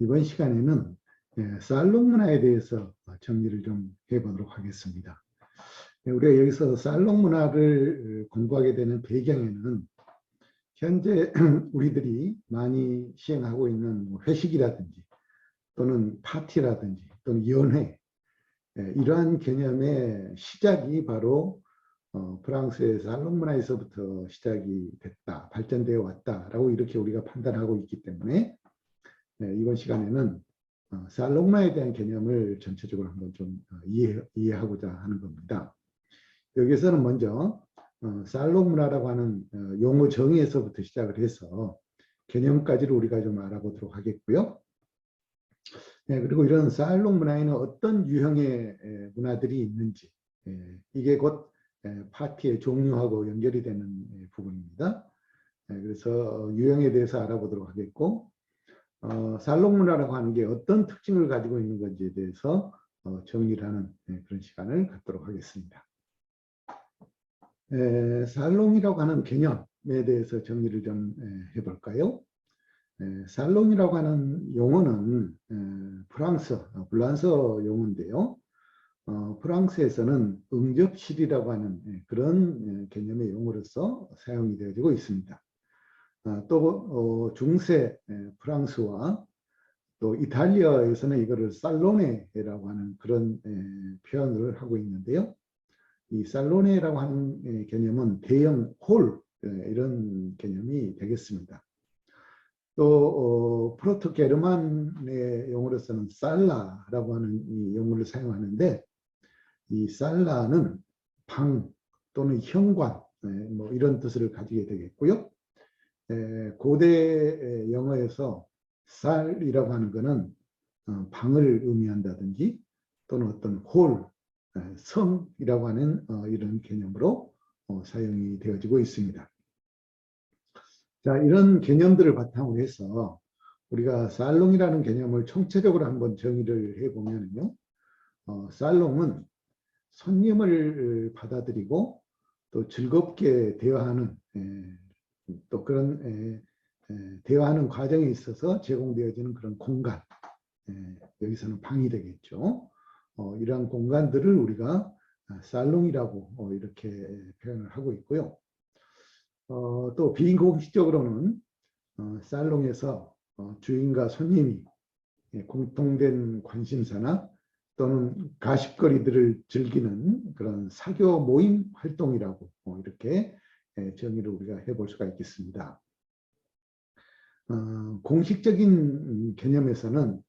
이번 시간에는 살롱 문화에 대해서 정리를 좀 해보도록 하겠습니다. 우리가 여기서 살롱 문화를 공부하게 되는 배경에는 현재 우리들이 많이 시행하고 있는 회식이라든지 또는 파티라든지 또는 연회, 이러한 개념의 시작이 바로 프랑스의 살롱 문화에서부터 시작이 됐다, 발전되어 왔다라고 이렇게 우리가 판단하고 있기 때문에 이번 시간에는 살롱 문화에 대한 개념을 전체적으로 한번 좀 이해하고자 하는 겁니다. 여기서는 먼저 살롱 문화라고 하는 용어 정의에서부터 시작을 해서 개념까지를 우리가 좀 알아보도록 하겠고요. 그리고 이런 살롱 문화에는 어떤 유형의 문화들이 있는지, 이게 곧 파티의 종류하고 연결이 되는 부분입니다. 그래서 유형에 대해서 알아보도록 하겠고, 살롱 문화라고 하는 게 어떤 특징을 가지고 있는 건지에 대해서 정리를 하는 그런 시간을 갖도록 하겠습니다. 살롱이라고 하는 개념에 대해서 정리를 좀 해볼까요? 살롱이라고 하는 용어는 불란서 용어인데요. 프랑스에서는 응접실이라고 하는 그런 개념의 용어로서 사용이 되어지고 있습니다. 또 중세 프랑스와 또 이탈리아에서는 이거를 살로네라고 하는 그런 표현을 하고 있는데요. 이 살로네라고 하는 개념은 대형 홀 이런 개념이 되겠습니다. 또 프로토게르만의 용어로서는 살라라고 하는 이 용어를 사용하는데, 이 살라는 방 또는 현관 뭐 이런 뜻을 가지게 되겠고요. 고대 영어에서 살이라고 하는 것은 방을 의미한다든지 또는 어떤 홀, 성이라고 하는 이런 개념으로 사용이 되어지고 있습니다. 자, 이런 개념들을 바탕으로 해서 우리가 살롱이라는 개념을 총체적으로 한번 정의를 해보면요. 살롱은 손님을 받아들이고 또 즐겁게 대화하는 또 그런 대화하는 과정에 있어서 제공되어지는 그런 공간, 여기서는 방이 되겠죠. 이러한 공간들을 우리가 살롱이라고 이렇게 표현을 하고 있고요. 또 비공식적으로는 살롱에서 주인과 손님이 공통된 관심사나 또는 가십거리들을 즐기는 그런 사교 모임 활동이라고 이렇게 정의를 우리가 해볼 수가 있겠습니다. 공식적인 개념에서는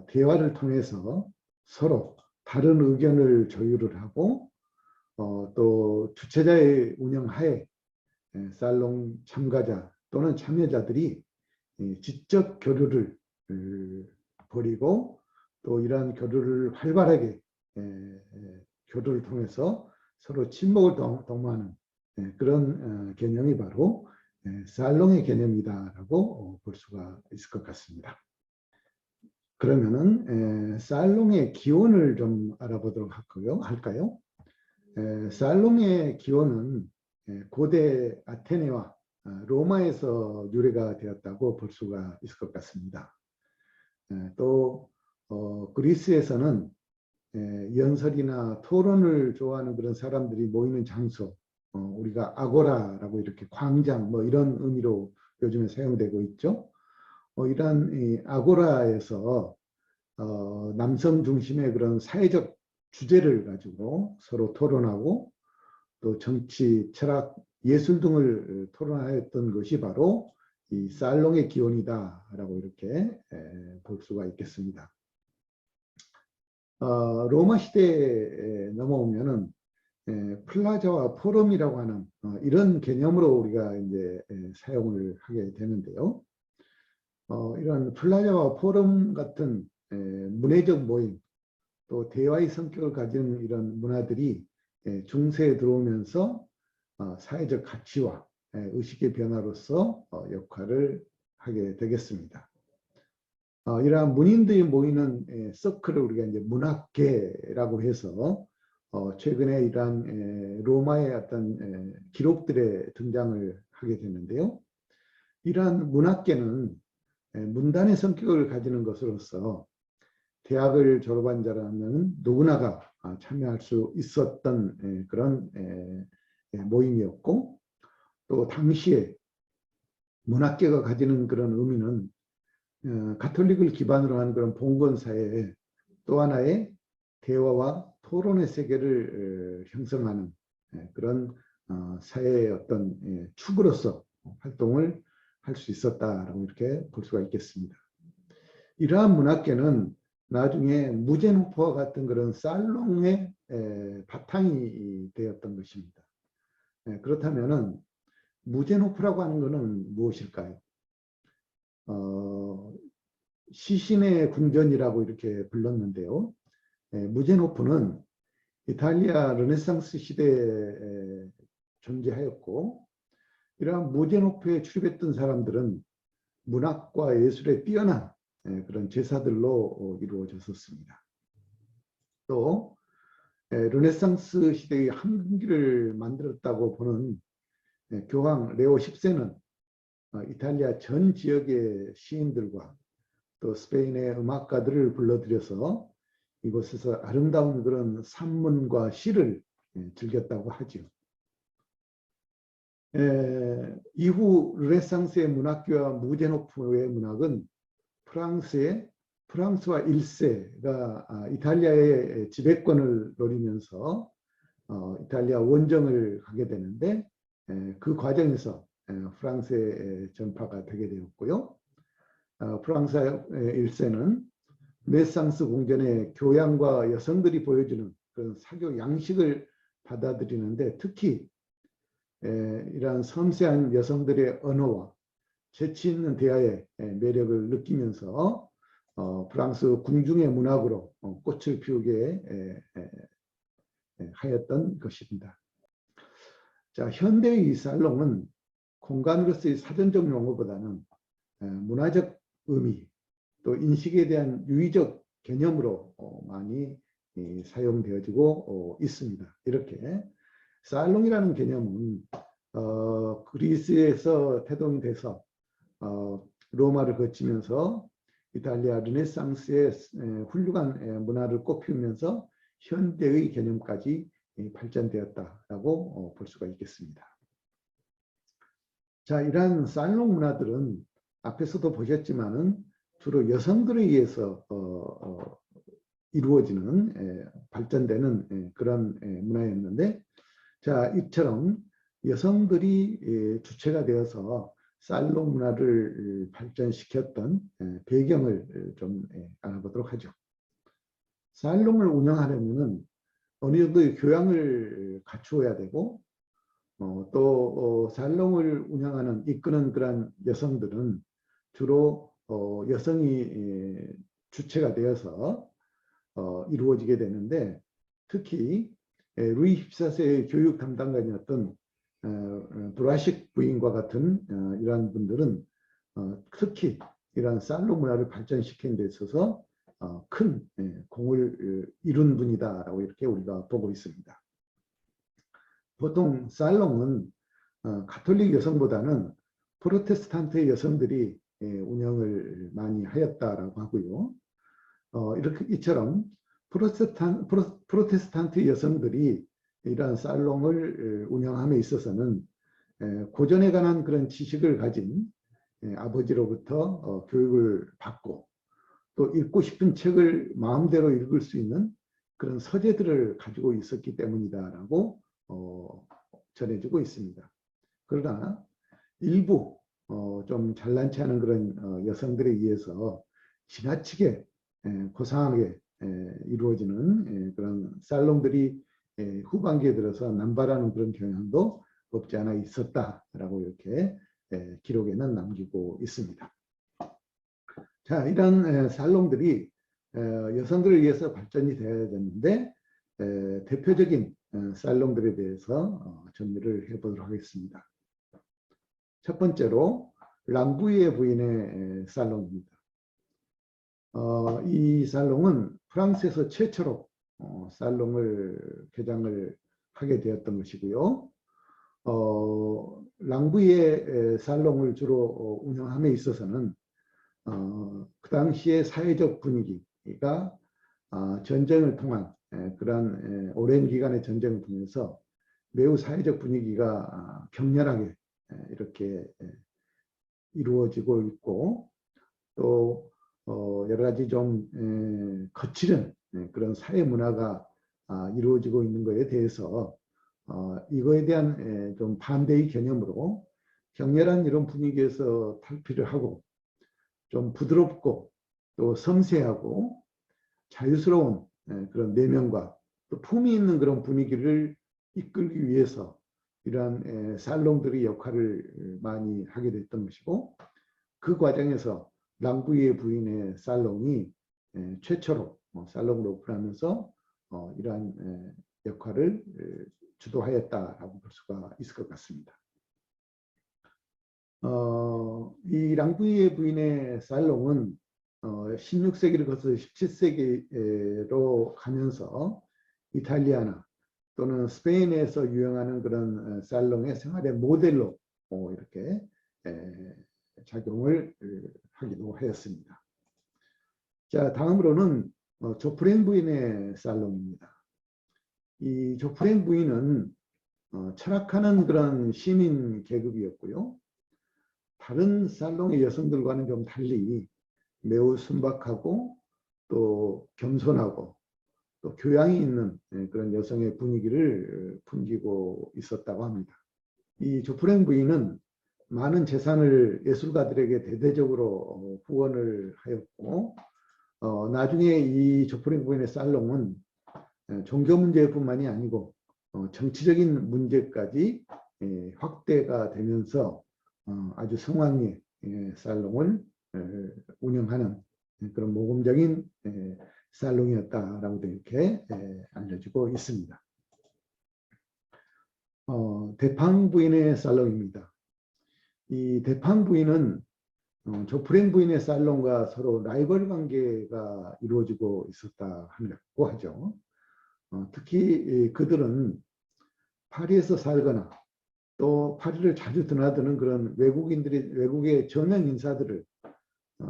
대화를 통해서 서로 다른 의견을 조율을 하고 또 주최자의 운영하에 살롱 참가자 또는 참여자들이 지적 교류를 벌이고 또 이러한 교류를 활발하게 교류를 통해서 서로 친목을 도모하는 그런 개념이 바로 살롱의 개념이다라고 볼 수가 있을 것 같습니다. 그러면은 살롱의 기원을 좀 알아보도록 할까요? 살롱의 기원은 고대 아테네와 로마에서 유래가 되었다고 볼 수가 있을 것 같습니다. 또 그리스에서는 연설이나 토론을 좋아하는 그런 사람들이 모이는 장소, 우리가 아고라라고 이렇게 광장 뭐 이런 의미로 요즘에 사용되고 있죠. 이러한 이 아고라에서 남성 중심의 그런 사회적 주제를 가지고 서로 토론하고 또 정치, 철학, 예술 등을 토론하였던 것이 바로 이 살롱의 기원이다라고 이렇게 볼 수가 있겠습니다. 로마 시대에 넘어오면은 플라자와 포럼이라고 하는 이런 개념으로 우리가 이제 사용을 하게 되는데요. 이런 플라자와 포럼 같은 문화적 모임, 또 대화의 성격을 가진 이런 문화들이 중세에 들어오면서 사회적 가치와 의식의 변화로서 역할을 하게 되겠습니다. 이러한 문인들이 모이는 서클을 우리가 이제 문학계라고 해서 최근에 이러한 로마의 어떤 기록들의 등장을 하게 되는데요. 이러한 문학계는 문단의 성격을 가지는 것으로서 대학을 졸업한 자라면 누구나가 참여할 수 있었던 그런 모임이었고, 또 당시에 문학계가 가지는 그런 의미는 가톨릭을 기반으로 한 그런 봉건사회에 또 하나의 대화와 토론의 세계를 형성하는 그런 사회의 어떤 축으로서 활동을 할 수 있었다라고 이렇게 볼 수가 있겠습니다. 이러한 문학계는 나중에 무제노프와 같은 그런 살롱의 바탕이 되었던 것입니다. 그렇다면은 무제노프라고 하는 것은 무엇일까요? 시신의 궁전이라고 이렇게 불렀는데요. 무제노프는 이탈리아 르네상스 시대에 존재하였고, 이러한 무제노프에 출입했던 사람들은 문학과 예술에 뛰어난 그런 제사들로 이루어졌었습니다. 또 르네상스 시대의 한기를 만들었다고 보는 교황 레오 10세는 이탈리아 전 지역의 시인들과 또 스페인의 음악가들을 불러들여서 이곳에서 아름다운 그런 산문과 시를 즐겼다고 하죠. 이후 르네상스의 문학교와 무제노프의 문학은 프랑스와 1세가 이탈리아의 지배권을 노리면서 이탈리아 원정을 가게 되는데, 그 과정에서 프랑스의 전파가 되게 되었고요. 프랑스 1세는 르네상스 궁전의 교양과 여성들이 보여주는 그런 사교 양식을 받아들이는데, 특히 이러한 섬세한 여성들의 언어와 재치 있는 대화의 매력을 느끼면서 프랑스 궁중의 문학으로 꽃을 피우게 하였던 것입니다. 자, 현대의 이 살롱은 공간으로서의 사전적 용어보다는 문화적 의미, 또 인식에 대한 유의적 개념으로 많이 사용되어지고 있습니다. 이렇게 살롱이라는 개념은 그리스에서 태동이 돼서 로마를 거치면서 이탈리아 르네상스의 훌륭한 문화를 꽃피우면서 현대의 개념까지 발전되었다라고 볼 수가 있겠습니다. 자, 이러한 살롱 문화들은 앞에서도 보셨지만은 주로 여성들에 의해서 이루어지는 발전되는 그런 문화였는데, 자, 이처럼 여성들이 주체가 되어서 살롱 문화를 발전시켰던 배경을 좀 알아보도록 하죠. 살롱을 운영하려면 어느 정도의 교양을 갖추어야 되고, 또 살롱을 운영하는 이끄는 그런 여성들은 주로 여성이 주체가 되어서 이루어지게 되는데, 특히 루이 14세의 교육 담당관이었던 브라식 부인과 같은 이러한 분들은 특히 이러한 살롱 문화를 발전시키는 데 있어서 큰 공을 이룬 분이다라고 이렇게 우리가 보고 있습니다. 보통 살롱은 가톨릭 여성보다는 프로테스탄트 여성들이 운영을 많이 하였다라고 하고요. 이렇게 이처럼 프로테스탄트 여성들이 이러한 살롱을 운영함에 있어서는 고전에 관한 그런 지식을 가진 아버지로부터 교육을 받고, 또 읽고 싶은 책을 마음대로 읽을 수 있는 그런 서재들을 가지고 있었기 때문이다라고 전해지고 있습니다. 그러나 일부 좀 잘난치 않은 그런 여성들에 의해서 지나치게 고상하게 이루어지는 그런 살롱들이 후반기에 들어서 남발하는 그런 경향도 없지 않아 있었다라고 이렇게 기록에는 남기고 있습니다. 자, 이런 살롱들이 여성들을 위해서 발전이 되어야 되는데, 대표적인 살롱들에 대해서 정리를 해보도록 하겠습니다. 첫 번째로 랑부이에 부인의 살롱입니다. 이 살롱은 프랑스에서 최초로 살롱을 개장을 하게 되었던 것이고요. 랑부이의 살롱을 주로 운영함에 있어서는 그 당시의 사회적 분위기가 전쟁을 통한 그러한 오랜 기간의 전쟁을 통해서 매우 사회적 분위기가 격렬하게 이렇게 이루어지고 있고, 또 여러 가지 좀 거칠은 그런 사회 문화가 이루어지고 있는 것에 대해서 이거에 대한 좀 반대의 개념으로 격렬한 이런 분위기에서 탈피를 하고 좀 부드럽고 또 섬세하고 자유스러운 그런 내면과 또 품위 있는 그런 분위기를 이끌기 위해서 이러한 살롱들의 역할을 많이 하게 됐던 것이고, 그 과정에서 랑부이의 부인의 살롱이 최초로 살롱을 오픈하면서 이러한 역할을 주도하였다라고 볼 수가 있을 것 같습니다. 이 랑부이의 부인의 살롱은 16세기를 거쳐 17세기로 가면서 이탈리아나 또는 스페인에서 유행하는 그런 살롱의 생활의 모델로 이렇게 작용을 하기도 하였습니다. 자, 다음으로는 조프랭 부인의 살롱입니다. 이 조프랭 부인은 철학하는 그런 시민 계급이었고요. 다른 살롱의 여성들과는 좀 달리 매우 순박하고 또 겸손하고 또 교양이 있는 그런 여성의 분위기를 풍기고 있었다고 합니다. 이 조프랭 부인은 많은 재산을 예술가들에게 대대적으로 후원을 하였고, 나중에 이 조프랭 부인의 살롱은 종교 문제뿐만이 아니고 정치적인 문제까지 확대가 되면서 아주 성황리의 살롱을 운영하는 그런 모범적인 살롱이었다라고도 이렇게 알려지고 있습니다. 대팡 부인의 살롱입니다. 이 대팡 부인은 조프랭 부인의 살롱과 서로 라이벌 관계가 이루어지고 있었다고 하죠. 특히 그들은 파리에서 살거나 또 파리를 자주 드나드는 그런 외국의 저명 인사들을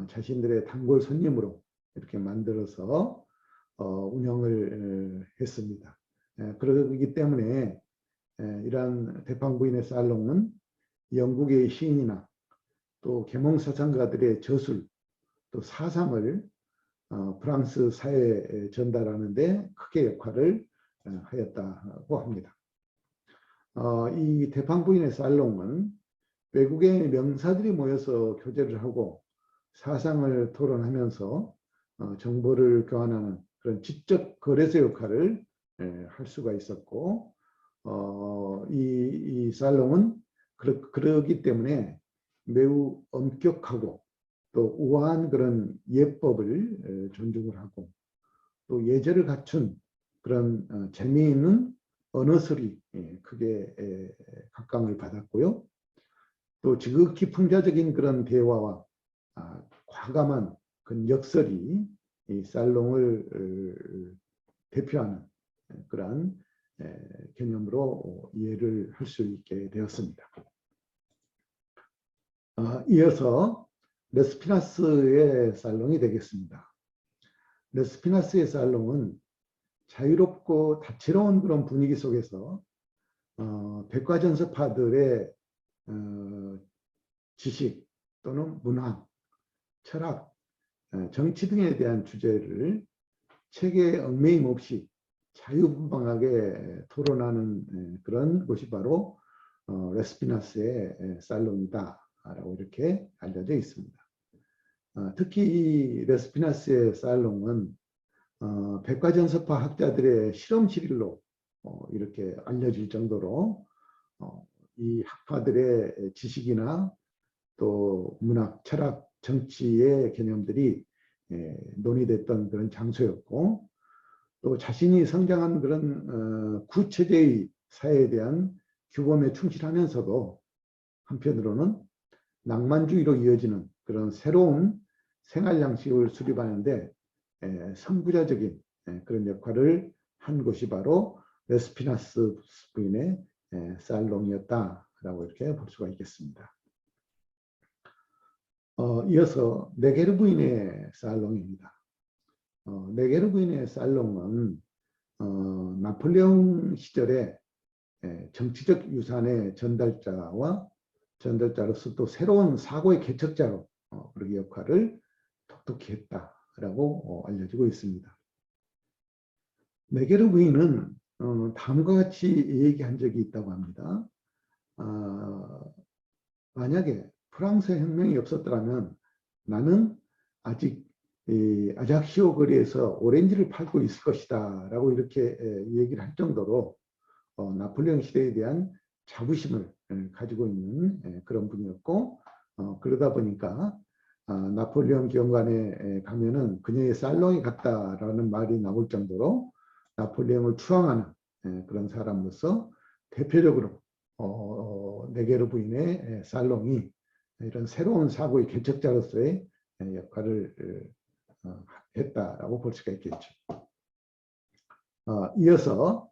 자신들의 단골 손님으로 이렇게 만들어서 운영을 했습니다. 그러기 때문에 이러한 대팡 부인의 살롱은 영국의 시인이나 또 계몽사상가들의 저술 또 사상을 프랑스 사회에 전달하는 데 크게 역할을 하였다고 합니다. 이 대팡 부인의 살롱은 외국의 명사들이 모여서 교제를 하고 사상을 토론하면서 정보를 교환하는 그런 지적 거래소 역할을 할 수가 있었고, 이 살롱은 그러기 때문에 매우 엄격하고 또 우아한 그런 예법을 존중을 하고 또 예절을 갖춘 그런 재미있는 언어설이 크게 각광을 받았고요. 또 지극히 풍자적인 그런 대화와 과감한 그 역설이 이 살롱을 대표하는 그러한 개념으로 이해를 할 수 있게 되었습니다. 이어서 레스피나스의 살롱이 되겠습니다. 레스피나스의 살롱은 자유롭고 다채로운 그런 분위기 속에서 백과전서파들의 지식 또는 문화, 철학, 정치 등에 대한 주제를 책에 얽매임 없이 자유분방하게 토론하는 그런 곳이 바로 레스피나스의 살롱이다라고 이렇게 알려져 있습니다. 특히 이 레스피나스의 살롱은 백과전서파 학자들의 실험실로 이렇게 알려질 정도로 이 학파들의 지식이나 또 문학, 철학, 정치의 개념들이 논의됐던 그런 장소였고, 또 자신이 성장한 그런 구체제의 사회에 대한 규범에 충실하면서도 한편으로는 낭만주의로 이어지는 그런 새로운 생활 양식을 수립하는데 선구자적인 그런 역할을 한 곳이 바로 레스피나스 부인의 살롱이었다라고 이렇게 볼 수가 있겠습니다. 이어서 네게르 부인의 살롱입니다. 네게르 부인의 살롱은 나폴레옹 시절에 정치적 유산의 전달자로서 또 새로운 사고의 개척자로 그렇게 역할을 톡톡히 했다라고 알려지고 있습니다. 네게르 부인은 다음과 같이 얘기한 적이 있다고 합니다. 만약에 프랑스 혁명이 없었더라면 나는 아직 아작시오 거리에서 오렌지를 팔고 있을 것이다 라고 이렇게 얘기를 할 정도로 나폴레옹 시대에 대한 자부심을 가지고 있는 그런 분이었고, 그러다 보니까 나폴레옹 기원관에 가면은 그녀의 살롱에 갔다라는 말이 나올 정도로 나폴레옹을 추앙하는 그런 사람으로서 대표적으로 네게르 부인의 살롱이 이런 새로운 사고의 개척자로서의 역할을 했다라고 볼 수가 있겠죠. 이어서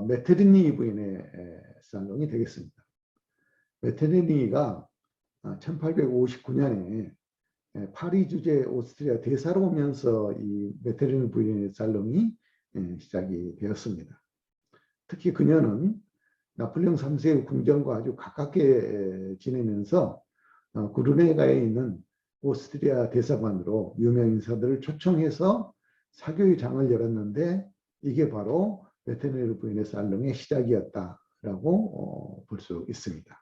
메테르니 부인의 살롱이 되겠습니다. 메테르니가 1859년에 파리 주재 오스트리아 대사로 오면서 이 메테르니 부인의 살롱이 시작이 되었습니다. 특히 그녀는 나폴레옹 3세의 궁전과 아주 가깝게 지내면서 구르네가에 있는 오스트리아 대사관으로 유명 인사들을 초청해서 사교의 장을 열었는데 이게 바로 메테르니 부인의 살롱의 시작이었다라고 볼 수 있습니다.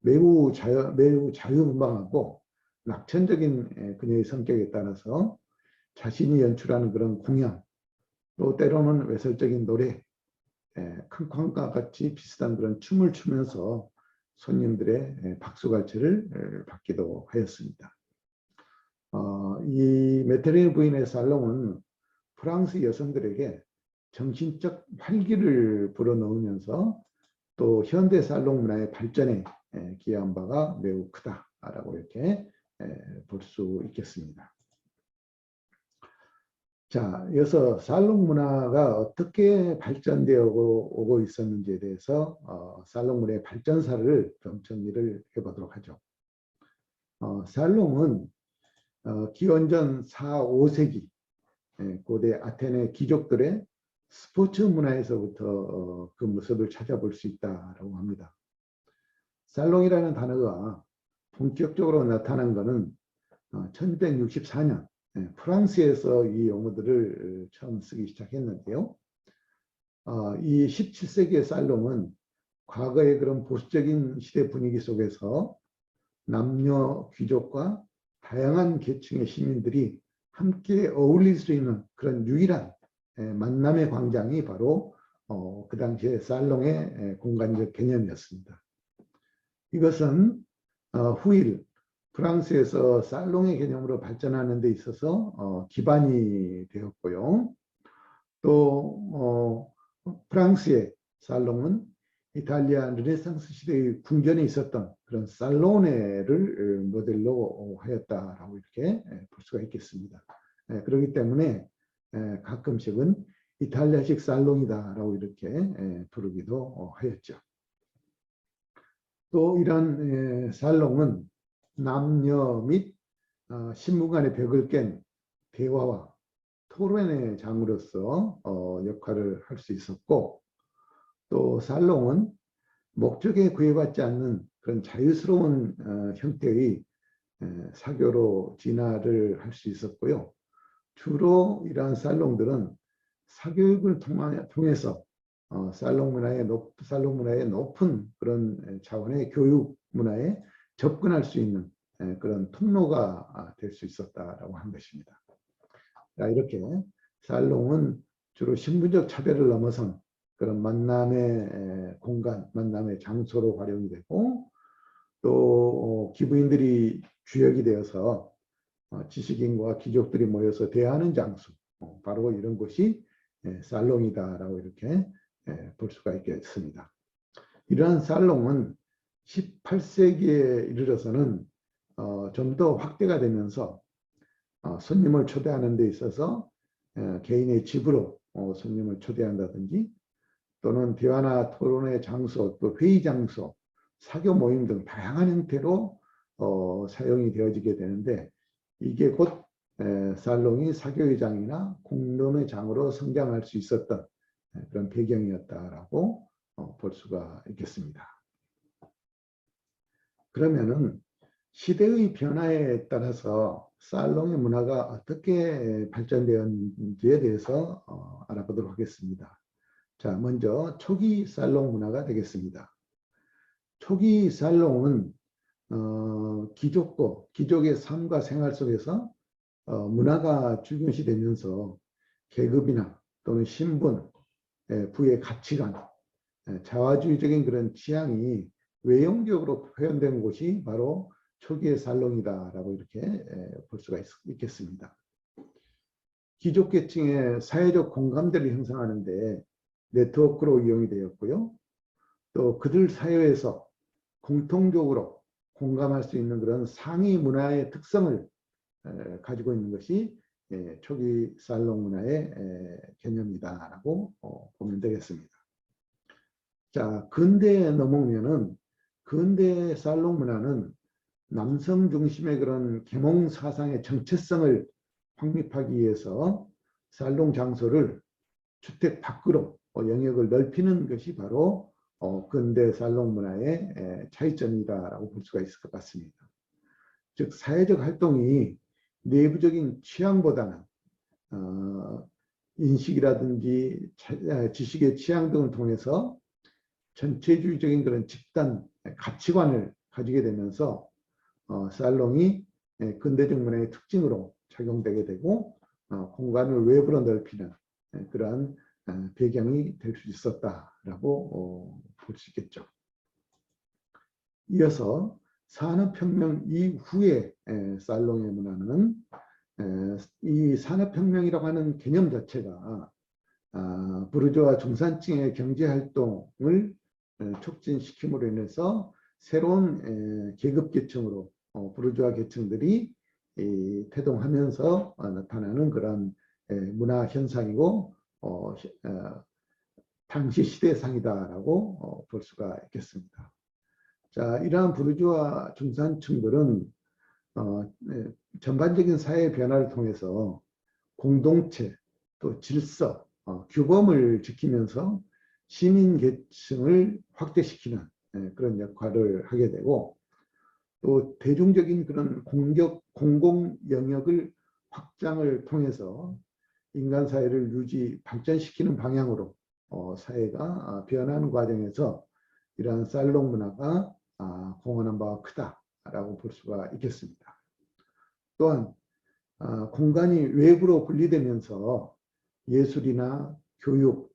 매우 자유분방하고 낙천적인 그녀의 성격에 따라서 자신이 연출하는 그런 공연, 또 때로는 외설적인 노래, 캉쾅과 같이 비슷한 그런 춤을 추면서 손님들의 박수갈채를 받기도 하였습니다. 이 메테르니 부인의 살롱은 프랑스 여성들에게 정신적 활기를 불어넣으면서 또 현대 살롱 문화의 발전에 기여한 바가 매우 크다라고 이렇게 볼 수 있겠습니다. 자, 이어서 살롱 문화가 어떻게 발전되어 오고 있었는지에 대해서 살롱 문화의 발전사를 좀 정리를 해보도록 하죠. 살롱은 기원전 4, 5세기 고대 아테네 귀족들의 스포츠 문화에서부터 그 모습을 찾아볼 수 있다고 합니다. 살롱이라는 단어가 본격적으로 나타난 것은 1664년 프랑스에서 이 용어들을 처음 쓰기 시작했는데요. 이 17세기의 살롱은 과거의 그런 보수적인 시대 분위기 속에서 남녀 귀족과 다양한 계층의 시민들이 함께 어울릴 수 있는 그런 유일한 만남의 광장이 바로 그 당시에 살롱의 공간적 개념이었습니다. 이것은 후일 프랑스에서 살롱의 개념으로 발전하는 데 있어서 기반이 되었고요. 또 프랑스의 살롱은 이탈리아 르네상스 시대의 궁전에 있었던 그런 살로네를 모델로 하였다라고 이렇게 볼 수가 있겠습니다. 그렇기 때문에 가끔씩은 이탈리아식 살롱이다라고 이렇게 부르기도 하였죠. 또 이런 살롱은 남녀 및 신부 간의 벽을 깬 대화와 토론의 장으로서 역할을 할 수 있었고, 또 살롱은 목적에 구애받지 않는 그런 자유스러운 형태의 사교로 진화를 할 수 있었고요. 주로 이러한 살롱들은 사교육을 통해서 살롱 문화의 높은 그런 차원의 교육 문화에 접근할 수 있는 그런 통로가 될 수 있었다라고 한 것입니다. 자, 이렇게 살롱은 주로 신분적 차별을 넘어선 그런 만남의 공간, 만남의 장소로 활용이 되고, 또 기부인들이 주역이 되어서 지식인과 귀족들이 모여서 대화하는 장소, 바로 이런 곳이 살롱이다라고 이렇게 볼 수가 있겠습니다. 이러한 살롱은 18세기에 이르러서는 좀 더 확대가 되면서 손님을 초대하는 데 있어서 개인의 집으로 손님을 초대한다든지, 또는 대화나 토론의 장소, 또 회의 장소, 사교 모임 등 다양한 형태로 사용이 되어지게 되는데 이게 곧 살롱이 사교의 장이나 공론의 장으로 성장할 수 있었던 그런 배경이었다라고 볼 수가 있겠습니다. 그러면은 시대의 변화에 따라서 살롱의 문화가 어떻게 발전되었는지에 대해서 알아보도록 하겠습니다. 자, 먼저 초기 살롱 문화가 되겠습니다. 초기 살롱은 귀족의 삶과 생활 속에서 문화가 중요시되면서 계급이나 또는 신분, 부의 가치관, 자화주의적인 그런 취향이 외형적으로 표현된 곳이 바로 초기의 살롱이다라고 이렇게 볼 수가 있겠습니다. 귀족계층의 사회적 공감대를 형성하는데 네트워크로 이용이 되었고요. 또 그들 사회에서 공통적으로 공감할 수 있는 그런 상위 문화의 특성을 가지고 있는 것이 초기 살롱 문화의 개념이다라고 보면 되겠습니다. 자, 근대에 넘어오면은 근대 살롱 문화는 남성 중심의 그런 계몽 사상의 정체성을 확립하기 위해서 살롱 장소를 주택 밖으로 영역을 넓히는 것이 바로 근대 살롱 문화의 차이점이다라고 볼 수가 있을 것 같습니다. 즉 사회적 활동이 내부적인 취향보다는 인식이라든지 지식의 취향 등을 통해서 전체주의적인 그런 집단 가치관을 가지게 되면서 살롱이 근대적 문화의 특징으로 작용되게 되고 공간을 외부로 넓히는 그러한 배경이 될 수 있었다라고 볼 수 있겠죠. 이어서 산업혁명 이후의 살롱의 문화는 이 산업혁명이라고 하는 개념 자체가 부르주아 중산층의 경제활동을 촉진시킴으로 인해서 새로운 계급계층으로 부르주아 계층들이 태동하면서 나타나는 그런 문화현상이고 당시 시대상이다라고 볼 수가 있겠습니다. 자, 이러한 부르주아 중산층들은 전반적인 사회 변화를 통해서 공동체, 또 질서, 규범을 지키면서 시민 계층을 확대시키는 그런 역할을 하게 되고 또 대중적인 그런 공공 영역을 확장을 통해서 인간 사회를 발전시키는 방향으로 사회가 변하는 과정에서 이러한 살롱 문화가 공헌한 바가 크다라고 볼 수가 있겠습니다. 또한 공간이 외부로 분리되면서 예술이나 교육,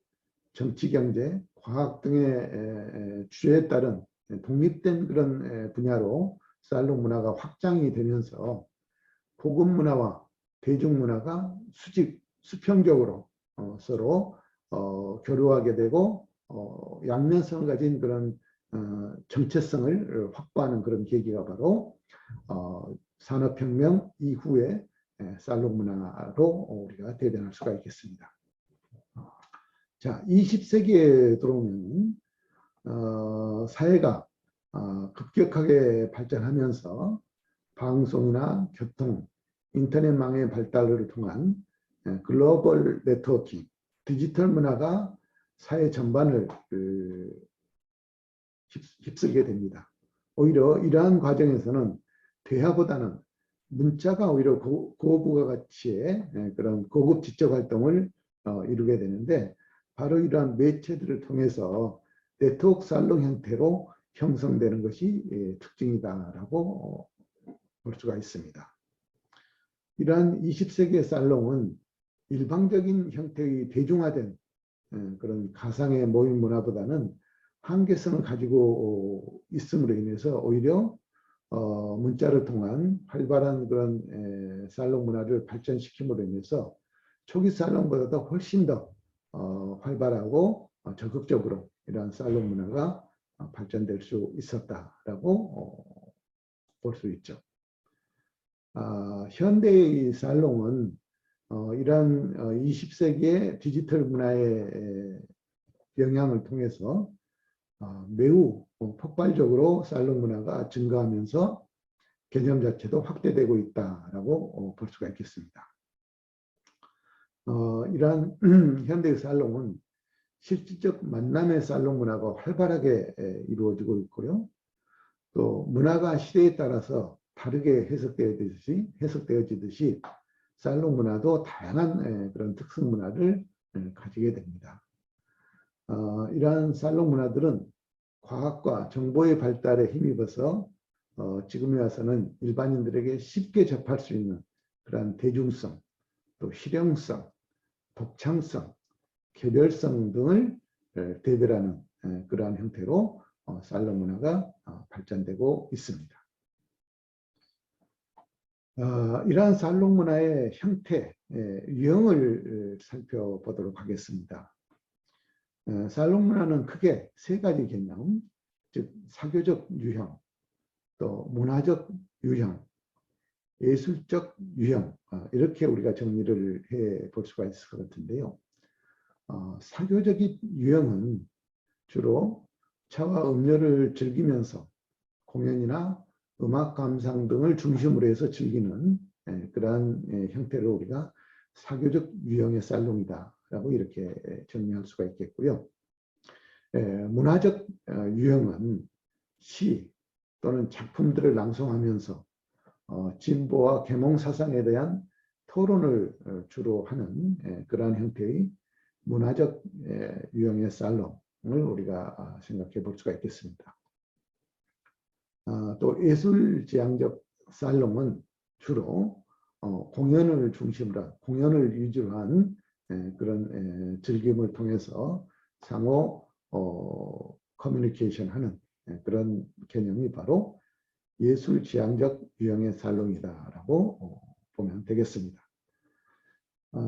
정치, 경제, 과학 등의 주제에 따른 독립된 그런 분야로 살롱 문화가 확장이 되면서 고급 문화와 대중 문화가 수평적으로 서로 교류하게 되고 양면성을 가진 그런 정체성을 확보하는 그런 계기가 바로 산업혁명 이후에 살롱 문화로 우리가 대변할 수가 있겠습니다. 자, 20세기에 들어오면 사회가 급격하게 발전하면서 방송이나 교통, 인터넷망의 발달을 통한 글로벌 네트워킹, 디지털 문화가 사회 전반을 휩쓸게 됩니다. 오히려 이러한 과정에서는 대화보다는 문자가 오히려 고부가가치의 그런 고급 지적 활동을 이루게 되는데 바로 이러한 매체들을 통해서 네트워크 살롱 형태로 형성되는 것이 특징이다라고 볼 수가 있습니다. 이러한 20세기의 살롱은 일방적인 형태의 대중화된 그런 가상의 모임 문화보다는 한계성을 가지고 있음으로 인해서 오히려 문자를 통한 활발한 그런 살롱 문화를 발전시킴으로 인해서 초기 살롱보다도 훨씬 더 활발하고 적극적으로 이러한 살롱 문화가 발전될 수 있었다라고 볼 수 있죠. 현대의 살롱은 이러한 20세기의 디지털 문화의 영향을 통해서 매우 폭발적으로 살롱 문화가 증가하면서 개념 자체도 확대되고 있다라고 볼 수가 있겠습니다. 이러한 현대의 살롱은 실질적 만남의 살롱 문화가 활발하게 이루어지고 있고요. 또 문화가 시대에 따라서 다르게 해석되어지듯이 살롱 문화도 다양한 그런 특성 문화를 가지게 됩니다. 이러한 살롱 문화들은 과학과 정보의 발달에 힘입어서 지금에 와서는 일반인들에게 쉽게 접할 수 있는 그러한 대중성, 또 실용성, 독창성, 개별성 등을 대별하는 그러한 형태로 살롱 문화가 발전되고 있습니다. 이러한 살롱 문화의 형태, 유형을 살펴보도록 하겠습니다. 살롱 문화는 크게 세 가지 개념, 즉 사교적 유형, 또 문화적 유형, 예술적 유형, 이렇게 우리가 정리를 해 볼 수가 있을 것 같은데요. 사교적인 유형은 주로 차와 음료를 즐기면서 공연이나 음악 감상 등을 중심으로 해서 즐기는 그러한 형태를 우리가 사교적 유형의 살롱이다라고 이렇게 정리할 수가 있겠고요. 문화적 유형은 시 또는 작품들을 낭송하면서 진보와 계몽 사상에 대한 토론을 주로 하는 그러한 형태의 문화적 유형의 살롱을 우리가 생각해 볼 수가 있겠습니다. 또 예술지향적 살롱은 주로 공연을 중심으로 한, 공연을 위주로 한 그런 즐김을 통해서 상호 커뮤니케이션 하는 그런 개념이 바로 예술지향적 유형의 살롱이다라고 보면 되겠습니다.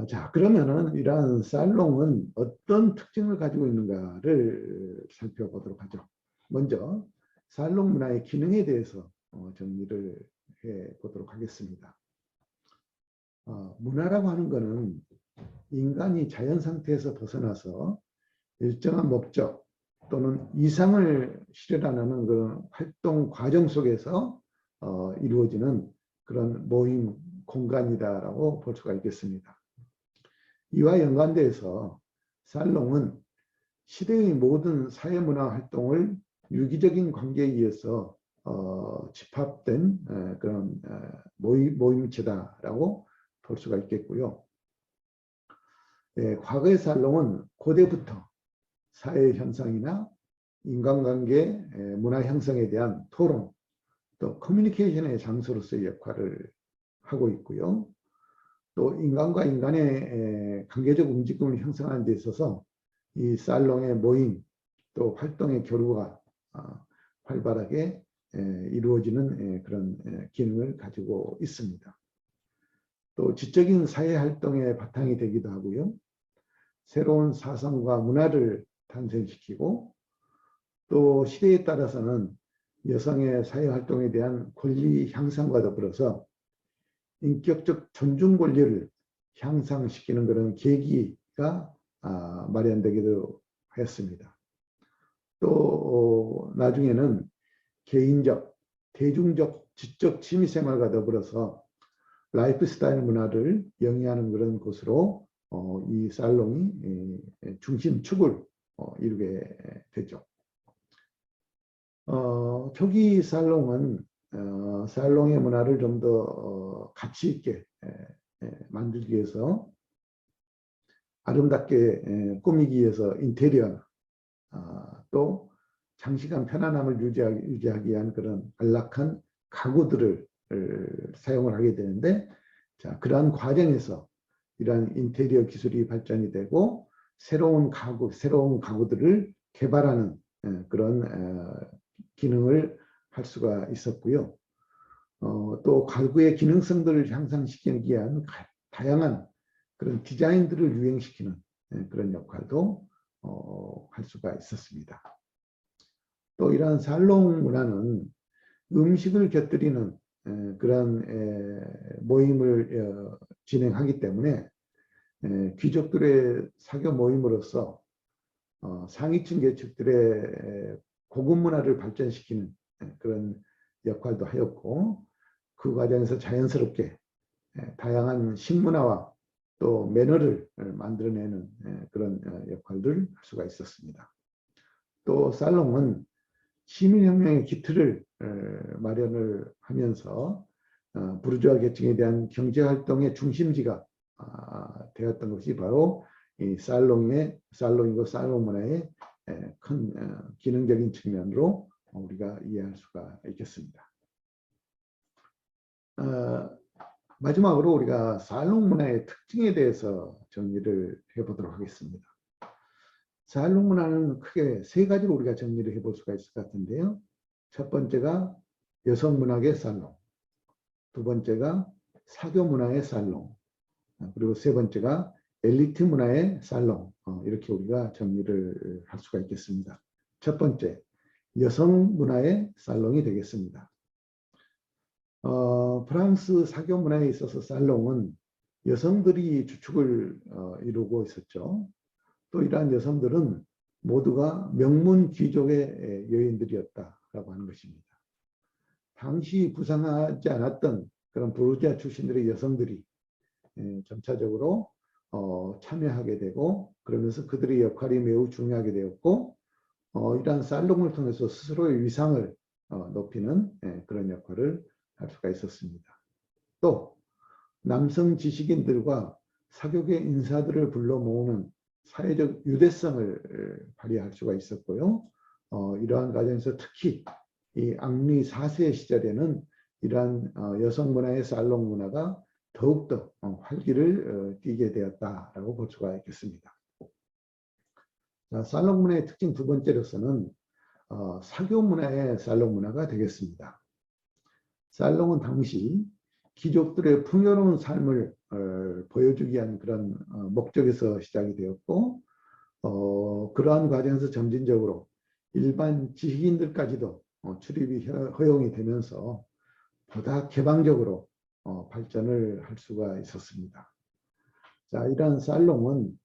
자, 그러면은 이러한 살롱은 어떤 특징을 가지고 있는가를 살펴보도록 하죠. 먼저 살롱 문화의 기능에 대해서 정리를 해 보도록 하겠습니다. 문화라고 하는 것은 인간이 자연 상태에서 벗어나서 일정한 목적 또는 이상을 실현하는 그런 활동 과정 속에서 이루어지는 그런 모임 공간이다라고 볼 수가 있겠습니다. 이와 연관돼서 살롱은 시대의 모든 사회문화 활동을 유기적인 관계에 의해서 집합된 그런 모임체다라고 볼 수가 있겠고요. 과거의 살롱은 고대부터 사회 현상이나 인간관계 문화 형성에 대한 토론 또 커뮤니케이션의 장소로서의 역할을 하고 있고요. 또 인간과 인간의 관계적 움직임을 형성하는 데 있어서 이 살롱의 모임 또 활동의 교류가 활발하게 이루어지는 그런 기능을 가지고 있습니다. 또 지적인 사회 활동의 바탕이 되기도 하고요. 새로운 사상과 문화를 탄생시키고 또 시대에 따라서는 여성의 사회 활동에 대한 권리 향상과 더불어서 인격적 존중 권리를 향상시키는 그런 계기가 마련되기도 했습니다. 또 나중에는 개인적, 대중적, 지적 취미생활과 더불어서 라이프 스타일 문화를 영위하는 그런 곳으로 이 살롱이 중심축을 이루게 되죠. 초기 살롱은 살롱의 문화를 좀 더 가치 있게 만들기 위해서 아름답게 꾸미기 위해서 인테리어 또 장시간 편안함을 유지하기 위한 그런 안락한 가구들을 사용을 하게 되는데, 자, 그러한 과정에서 이러한 인테리어 기술이 발전이 되고 새로운 가구들을 개발하는 그런 기능을 할 수가 있었고요. 또 가구의 기능성들을 향상시키기 위한 다양한 그런 디자인들을 유행시키는 그런 역할도 할 수가 있었습니다. 또 이러한 살롱 문화는 음식을 곁들이는 그런 모임을 진행하기 때문에 귀족들의 사교 모임으로서 상위층 계층들의 고급 문화를 발전시키는 그런 역할도 하였고, 그 과정에서 자연스럽게 다양한 식문화와 또 매너를 만들어내는 그런 역할들을 할 수가 있었습니다. 또 살롱은 시민혁명의 기틀을 마련을 하면서 부르주아 계층에 대한 경제활동의 중심지가 되었던 것이 바로 이 살롱이고 살롱 문화의 큰 기능적인 측면으로 우리가 이해할 수가 있겠습니다. 마지막으로 우리가 살롱 문화의 특징에 대해서 정리를 해보도록 하겠습니다. 살롱 문화는 크게 세 가지로 우리가 정리를 해볼 수가 있을 것 같은데요. 첫 번째가 여성 문학의 살롱, 두 번째가 사교 문화의 살롱, 그리고 세 번째가 엘리트 문화의 살롱, 이렇게 우리가 정리를 할 수가 있겠습니다. 첫 번째, 여성 문화의 살롱이 되겠습니다. 프랑스 사교 문화에 있어서 살롱은 여성들이 주축을 이루고 있었죠. 또 이러한 여성들은 모두가 명문 귀족의 여인들이었다라고 하는 것입니다. 당시 부상하지 않았던 그런 부르주아 출신들의 여성들이 점차적으로 참여하게 되고, 그러면서 그들의 역할이 매우 중요하게 되었고, 이러한 살롱을 통해서 스스로의 위상을 높이는 그런 역할을 할 수가 있었습니다. 또 남성 지식인들과 사교계 인사들을 불러 모으는 사회적 유대성을 발휘할 수가 있었고요. 이러한 과정에서 특히 이 앙리 4세 시절에는 이러한 여성 문화의 살롱 문화가 더욱더 활기를 띠게 되었다라고 볼 수가 있겠습니다. 자, 살롱 문화의 특징 두 번째로서는 사교 문화의 살롱 문화가 되겠습니다. 살롱은 당시 귀족들의 풍요로운 삶을 보여주기 위한 그런 목적에서 시작이 되었고, 그러한 과정에서 점진적으로 일반 지식인들까지도 출입이 허용이 되면서 보다 개방적으로 발전을 할 수가 있었습니다. 자, 이러한 살롱은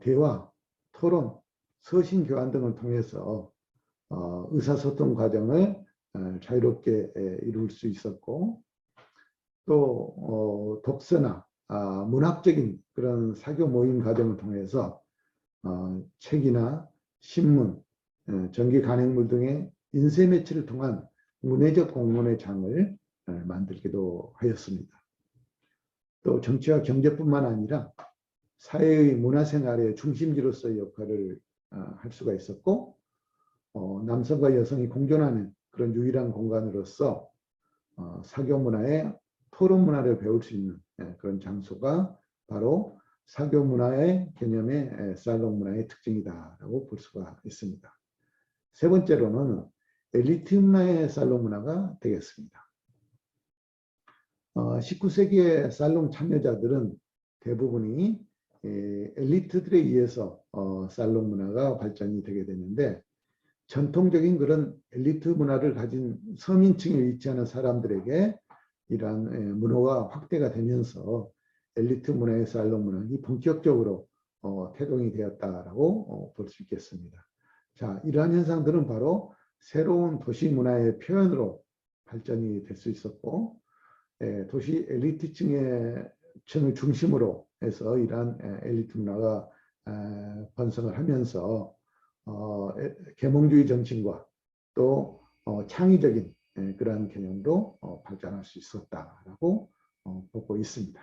대화, 토론, 서신 교환 등을 통해서 의사소통 과정을 자유롭게 이룰 수 있었고, 또 독서나 문학적인 그런 사교 모임 과정을 통해서 책이나 신문, 전기 간행물 등의 인쇄 매체를 통한 문해적 공론의 장을 만들기도 하였습니다. 또 정치와 경제뿐만 아니라 사회의 문화생활의 중심지로서의 역할을 할 수가 있었고, 남성과 여성이 공존하는 그런 유일한 공간으로서 사교 문화의 토론 문화를 배울 수 있는 그런 장소가 바로 사교 문화의 개념의 살롱 문화의 특징이다라고 볼 수가 있습니다. 세 번째로는 엘리트 문화의 살롱 문화가 되겠습니다. 19세기의 살롱 참여자들은 대부분이 엘리트들에 의해서 살롱 문화가 발전이 되게 되는데, 전통적인 그런 엘리트 문화를 가진 서민층에 위치하는 사람들에게 이러한 문화가 확대가 되면서 엘리트 문화의 살롱 문화가 본격적으로 태동이 되었다라고 볼 수 있겠습니다. 자, 이러한 현상들은 바로 새로운 도시 문화의 표현으로 발전이 될 수 있었고, 도시 엘리트층을 중심으로 해서 이러한 엘리트 문화가 번성을 하면서 계몽주의 정신과 또 창의적인 그러한 개념도 발전할 수 있었다라고 보고 있습니다.